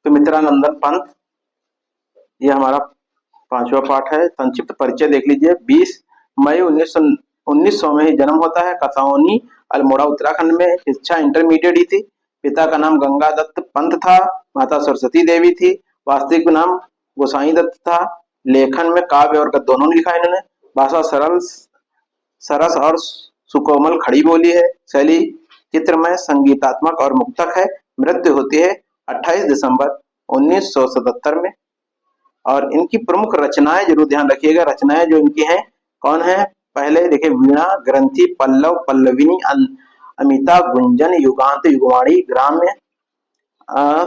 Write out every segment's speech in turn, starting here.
सुमित्रा नंदन पंत। यह हमारा 5वां पाठ है। संक्षिप्त परिचय देख लीजिए। 20 मई 1900 में ही जन्म होता है। कसौनी अल्मोड़ा उत्तराखंड में शिक्षा इंटरमीडिएट ही थी। पिता का नाम गंगा दत्त पंत था। माता सरस्वती देवी थी। वास्तविक नाम गोसाई दत्त था। लेखन में काव्य और गद्य दोनों लिखा है इन्होंने। भाषा सरल सरस और सुकोमल खड़ी बोली है। शैली चित्रमय संगीतात्मक और मुक्तक है। मृत्यु होती है 28 दिसंबर 1977 में। और इनकी प्रमुख रचनाएं जरूर ध्यान रखिएगा। रचनाएं जो इनकी हैं कौन है? पहले देखिए, वीणा, ग्रंथि, पल्लव, पल्लविनी, अमिता, गुंजन, युगांत, युगवाणी, ग्राम्य,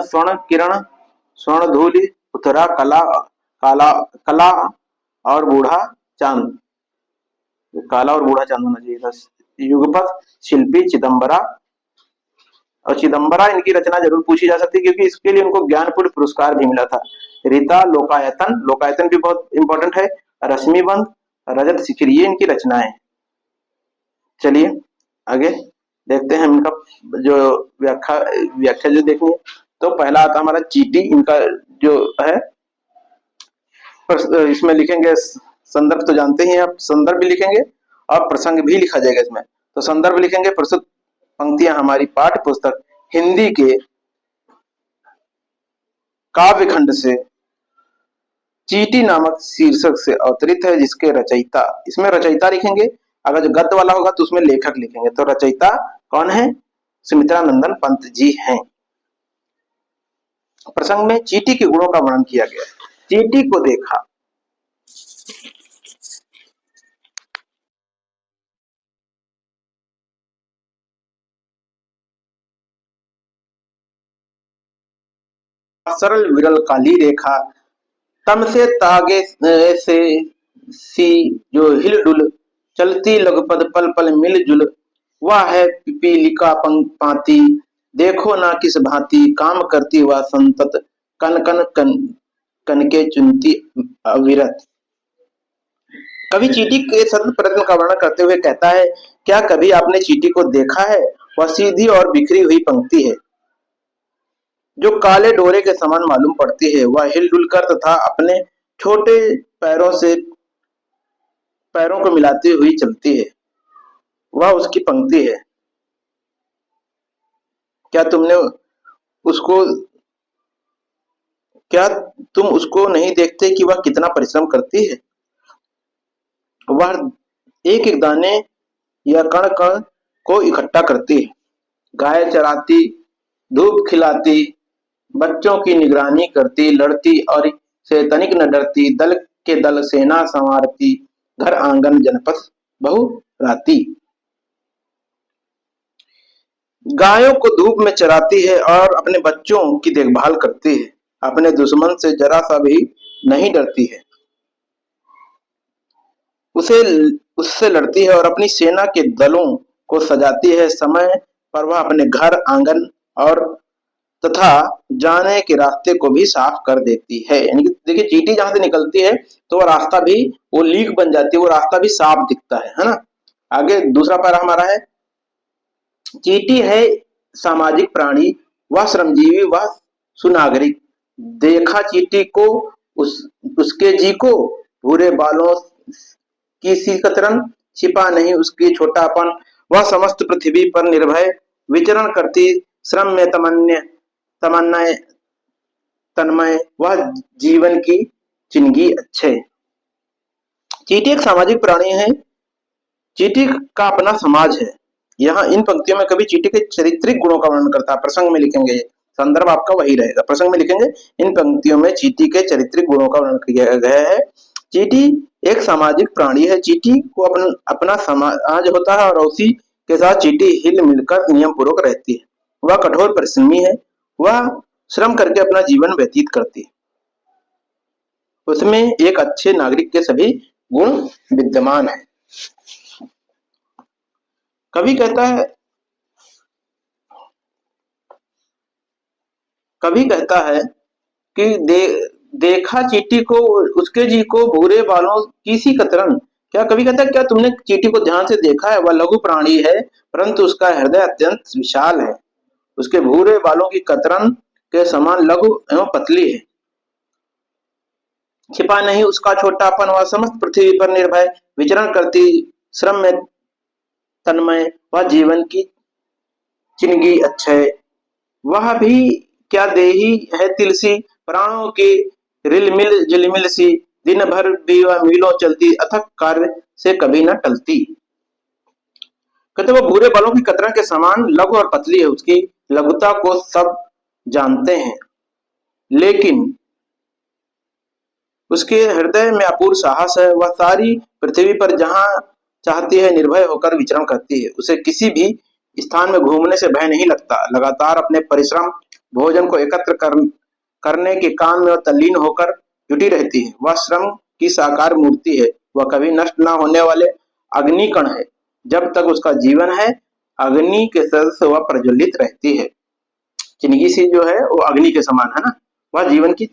स्वर्ण किरण, स्वर्ण धूलि, उतरा, कला, काला, कला और बूढ़ा चांद, काला और बूढ़ा चांद होना चाहिए था। युगपथ, शिल्पी, चिदम्बरा। और चिदम्बरा इनकी रचना जरूर पूछी जा सकती है क्योंकि इसके लिए उनको ज्ञानपीठ पुरस्कार भी मिला था। रीता, लोकायतन, लोकायतन भी बहुत इंपॉर्टेंट है। रश्मिबंध, रजत शिखर, ये इनकी रचनाएं। चलिए आगे देखते हैं इनका जो व्याख्या व्याख्या जो देखनी है। तो पहला आता हमारा चीटी। इनका जो है इसमें लिखेंगे संदर्भ, तो जानते ही आप, संदर्भ भी लिखेंगे और प्रसंग भी लिखा जाएगा इसमें। तो संदर्भ लिखेंगे, प्रस्तुत पंक्तियां हमारी पाठ्य पुस्तक हिंदी के काव्य खंड से चीटी नामक शीर्षक से अवतरित है, जिसके रचयिता, इसमें रचयिता लिखेंगे। अगर जो गद्य वाला होगा तो उसमें लेखक लिखेंगे। तो रचयिता कौन है? सुमित्रा नंदन पंत जी हैं। प्रसंग में चीटी के गुणों का वर्णन किया गया है। चीटी को देखा। सरल विरल काली रेखा, तम से तागे से सी जो हिलडुल, चलती लगपद पल पल मिलजुल, वह है पीलिका पाती, देखो ना किस भांति, काम करती वह संतत, कन कन कन कन के चुनती अविरत। कवि चीटी के सतत प्रयत्न का वर्णन करते हुए कहता है, क्या कभी आपने चीटी को देखा है? वह सीधी और बिखरी हुई पंक्ति है जो काले डोरे के समान मालूम पड़ती है। वह हिलडुल कर तथा अपने छोटे पैरों को मिलाती हुई चलती है। वह उसकी पंक्ति है। क्या तुम उसको नहीं देखते कि वह कितना परिश्रम करती है? वह एक एक दाने या कण कण को इकट्ठा करती है, गाय चराती, धूप खिलाती, बच्चों की निगरानी करती, लड़ती और से तनिक न डरती, दल के दल सेना संवारती, घर आंगन जनपथ बहु राती। गायों को धूप में चराती है और अपने बच्चों की देखभाल करती है। अपने दुश्मन से जरा सा भी नहीं डरती है, उससे लड़ती है और अपनी सेना के दलों को सजाती है। समय पर वह अपने घर आंगन और तथा जाने के रास्ते को भी साफ कर देती है। यानी कि देखिए, चीटी जहां से निकलती है तो वो रास्ता भी, वो लीक बन जाती है, वो रास्ता भी साफ दिखता है ना। आगे दूसरा पैरा हमारा है, चीटी है सामाजिक प्राणी, वह श्रमजीवी, वह सुनागरिक। देखा चीटी को, उसके जी को, भूरे बालों की सी कतरन, छिपा नहीं उसकी छोटापन। वह समस्त पृथ्वी पर निर्भय विचरण करती, श्रम में तमन्नाए तन्मय, वह जीवन की जिंदगी अच्छे। चीटी एक सामाजिक प्राणी है। चीटी का अपना समाज है। यहाँ इन पंक्तियों में कभी चीटी के चारित्रिक गुणों का वर्णन करता है। प्रसंग में लिखेंगे, संदर्भ आपका वही रहेगा। प्रसंग में लिखेंगे, इन पंक्तियों में चीटी के चारित्रिक गुणों का वर्णन किया गया है। चीटी एक सामाजिक प्राणी है। चीटी को अपना समाज होता है और उसी के साथ चीटी हिल मिलकर नियम पूर्वक रहती है। वह कठोर परिश्रमी है। वह श्रम करके अपना जीवन व्यतीत करती है। उसमें एक अच्छे नागरिक के सभी गुण विद्यमान है। कवि कहता है कि देखा चीटी को, उसके जी को, भूरे बालों की सी कतरन। क्या कवि कहता है, क्या तुमने चीटी को ध्यान से देखा है? वह लघु प्राणी है परंतु उसका हृदय अत्यंत विशाल है। उसके भूरे बालों की कतरन के समान लघु एवं पतली है। छिपा नहीं उसका छोटापन, वह समस्त पृथ्वी पर निर्भय विचरण करती, श्रम में तन्मय, वह जीवन की चिंगी अक्षय। वह भी क्या देही है तिलसी, प्राणों की रिलमिल झिलमिल सी, दिन भर भी वह मीलों चलती, अथक कार्य से कभी न टलती। कहते वो बुरे बलों की कतरन के समान लघु और पतली है, उसकी लघुता को सब जानते हैं, लेकिन उसके हृदय में अपूर्व साहस है। वह सारी पृथ्वी पर जहां चाहती है निर्भय होकर विचरण करती है। उसे किसी भी स्थान में घूमने से भय नहीं लगता। लगातार अपने परिश्रम भोजन को एकत्र करने के काम में वह तल्लीन होकर जुटी रहती है। वह श्रम की साकार मूर्ति है। वह कभी नष्ट न होने वाले अग्निकण है। जब तक उसका जीवन है, अग्नि के सदस्य वह प्रज्वलित रहती है। चिंगी सी जो है वो अग्नि के समान है ना, वह जीवन की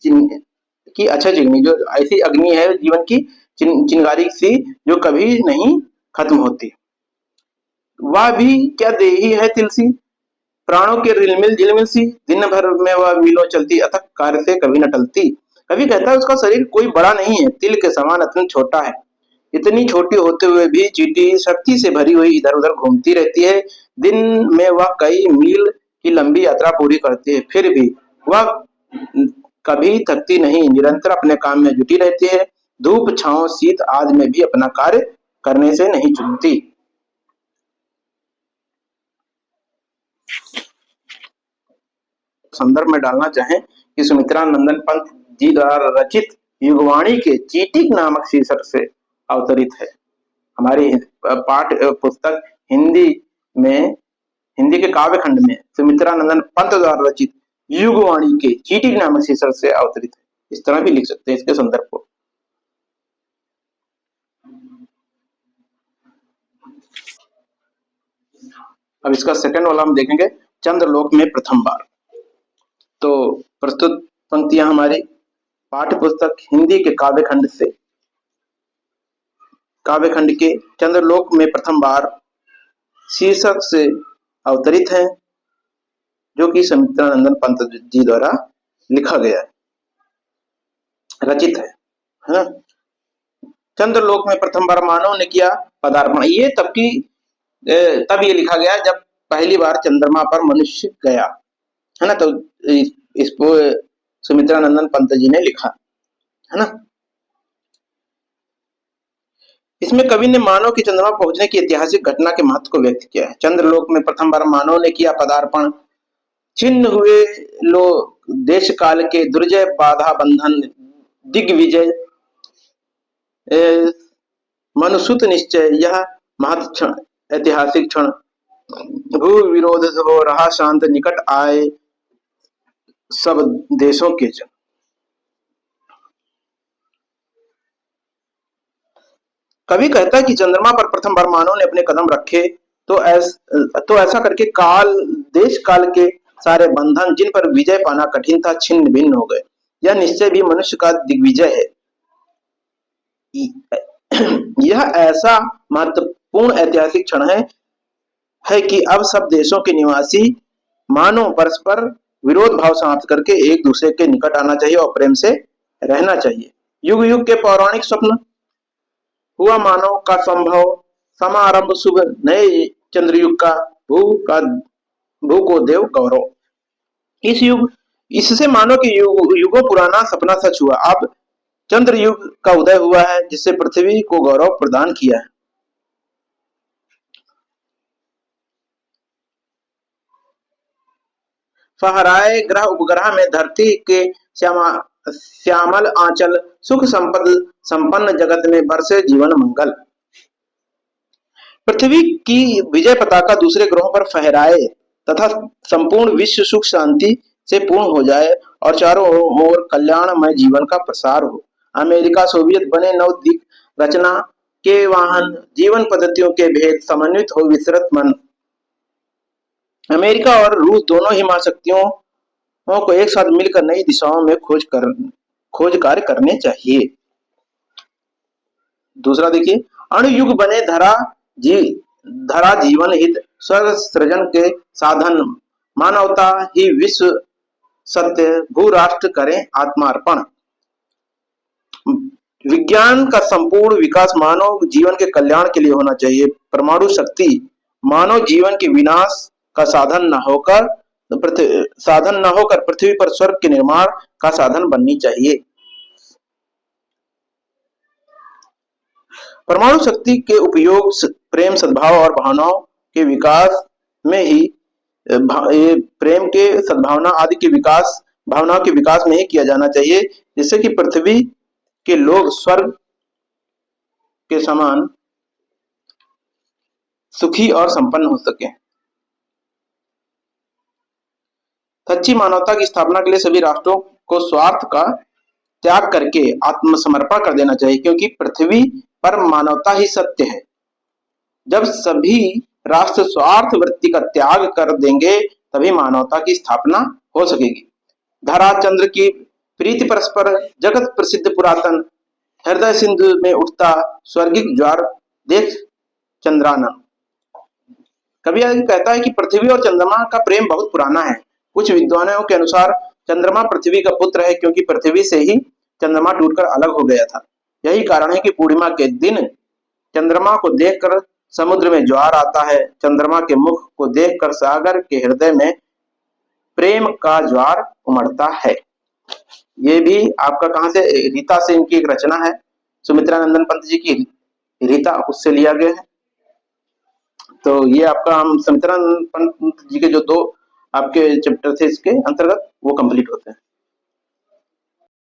अच्छा चिंगी, जो ऐसी अग्नि है जीवन की चिंगारी सी, जो कभी नहीं खत्म होती। वह भी क्या देही है तिलसी, प्राणों के रिलमिल झिलमिल सी, दिन भर में वह मीलों चलती, अथक कार्य से कभी न टलती। कभी कहता है उसका शरीर कोई बड़ा नहीं है, तिल के समान अत्यंत छोटा है। इतनी छोटी होते हुए भी चींटी शक्ति से भरी हुई इधर उधर घूमती रहती है। दिन में वह कई मील की लंबी यात्रा पूरी करती है, फिर भी वह कभी थकती नहीं, निरंतर अपने काम में जुटी रहती है। धूप छांव शीत आदि में भी अपना कार्य करने से नहीं चूकती। संदर्भ में डालना चाहें कि सुमित्रा नंदन पंत जी द्वारा रचित युगवाणी के चीटिक नामक शीर्षक से अवतरित है। हमारी पाठ पुस्तक में हिंदी के काव्य खंड में सुमित्रा नंदन पंत द्वारा रचित युगवाणी के चीटिक नामक शीर्षक से अवतरित है। इस तरह भी लिख सकते हैं इसके संदर्भ को। अब इसका सेकंड वाला हम देखेंगे, चंद्रलोक में प्रथम बार। तो प्रस्तुत पंक्तियां हमारी पाठ्य पुस्तक हिंदी के काव्य खंड के चंद्रलोक में प्रथम बार शीर्षक से अवतरित है, जो कि सुमित्रा नंदन पंत जी द्वारा लिखा गया है, रचित है ना। चंद्रलोक में प्रथम बार मानव ने किया पदार्पण। ये तब ये लिखा गया जब पहली बार चंद्रमा पर मनुष्य गया, है ना। तो इसको सुमित्रा नंदन पंत जी ने लिखा, है ना। इसमें कवि ने मानव की चंद्रमा पहुंचने की ऐतिहासिक घटना के महत्व को व्यक्त किया है। चंद्रलोक में प्रथम बार मानव ने किया पदार्पण। छिन्न हुए लोग देश काल के दुर्जय बाधा बंधन दिग्विजय मनुसुत निश्चय, यह महत्व क्षण, ऐतिहासिक क्षण। भू विरोध हो रहा शांत, निकट आए सब देशों के जन। कवि कहता है कि चंद्रमा पर प्रथम बार मानव ने अपने कदम रखे तो ऐसा करके देश काल के सारे बंधन जिन पर विजय पाना कठिन था, छिन्न भिन्न हो गए। यह निश्चय भी मनुष्य का दिग्विजय है। यह ऐसा महत्वपूर्ण ऐतिहासिक क्षण है कि अब सब देशों के निवासी मानव परस्पर विरोध भाव समाप्त करके एक दूसरे के निकट आना चाहिए और प्रेम से रहना चाहिए। युग युग के पौराणिक स्वप्न हुआ मानव का संभव, समारंभ शुभ नए चंद्रयुग का, भू को देव गौरव। इससे मानव के युगों पुराना सपना सच हुआ। अब चंद्र युग का उदय हुआ है, जिससे पृथ्वी को गौरव प्रदान किया है। फहराए ग्रह उपग्रह में धरती के श्यामल आंचल, सुख संपन्न जगत में बरसे जीवन मंगल। पृथ्वी की विजय पताका दूसरे ग्रहों पर फहराए तथा संपूर्ण विश्व सुख शांति से पूर्ण हो जाए और चारों ओर कल्याणमय जीवन का प्रसार हो। अमेरिका सोवियत बने नव दिक रचना के वाहन, जीवन पद्धतियों के भेद समन्वित हो विस्तृत मन। अमेरिका और रूस दोनों ही महाशक्तियों को एक साथ मिलकर नई दिशाओं में खोज कार्य करने चाहिए। दूसरा देखिए, अणुयुग बने धरा जीवन हित स्वर्ग सृजन के साधन, मानवता ही विश्व सत्य, भू राष्ट्र करें आत्मार्पण। विज्ञान का संपूर्ण विकास मानव जीवन के कल्याण के लिए होना चाहिए। परमाणु शक्ति मानव जीवन के विनाश का साधन न होकर पृथ्वी पर स्वर्ग के निर्माण का साधन बननी चाहिए। परमाणु शक्ति के उपयोग प्रेम, सद्भाव और भावनाओं के विकास में ही प्रेम के, सद्भावना आदि के विकास, भावनाओं के विकास में ही किया जाना चाहिए, जिससे कि पृथ्वी के लोग स्वर्ग के समान सुखी और संपन्न हो सके। सच्ची मानवता की स्थापना के लिए सभी राष्ट्रों को स्वार्थ का त्याग करके आत्मसमर्पण कर देना चाहिए, क्योंकि पृथ्वी पर मानवता ही सत्य है। जब सभी राष्ट्र स्वार्थ वृत्ति का त्याग कर देंगे तभी मानवता की स्थापना हो सकेगी। धरा चंद्र की प्रीति परस्पर जगत प्रसिद्ध पुरातन, हृदय सिंधु में उठता स्वर्गिक ज्वार देख चंद्रानन। कवि कहता है कि पृथ्वी और चंद्रमा का प्रेम बहुत पुराना है। कुछ विद्वानों के अनुसार चंद्रमा पृथ्वी का पुत्र है, क्योंकि पृथ्वी से ही चंद्रमा टूटकर अलग हो गया था। यही कारण है कि पूर्णिमा के दिन चंद्रमा को देखकर समुद्र में ज्वार आता है। चंद्रमा के मुख को देखकर सागर के हृदय में प्रेम का ज्वार उमड़ता है। ये भी आपका कहां से, रीता से इनकी एक रचना है, सुमित्रा नंदन पंत जी की रीता, उससे लिया गया है। तो ये आपका हम सुमित्रा नंदन पंत जी के जो 2 आपके चैप्टर थे इसके अंतर्गत वो कंप्लीट होते हैं।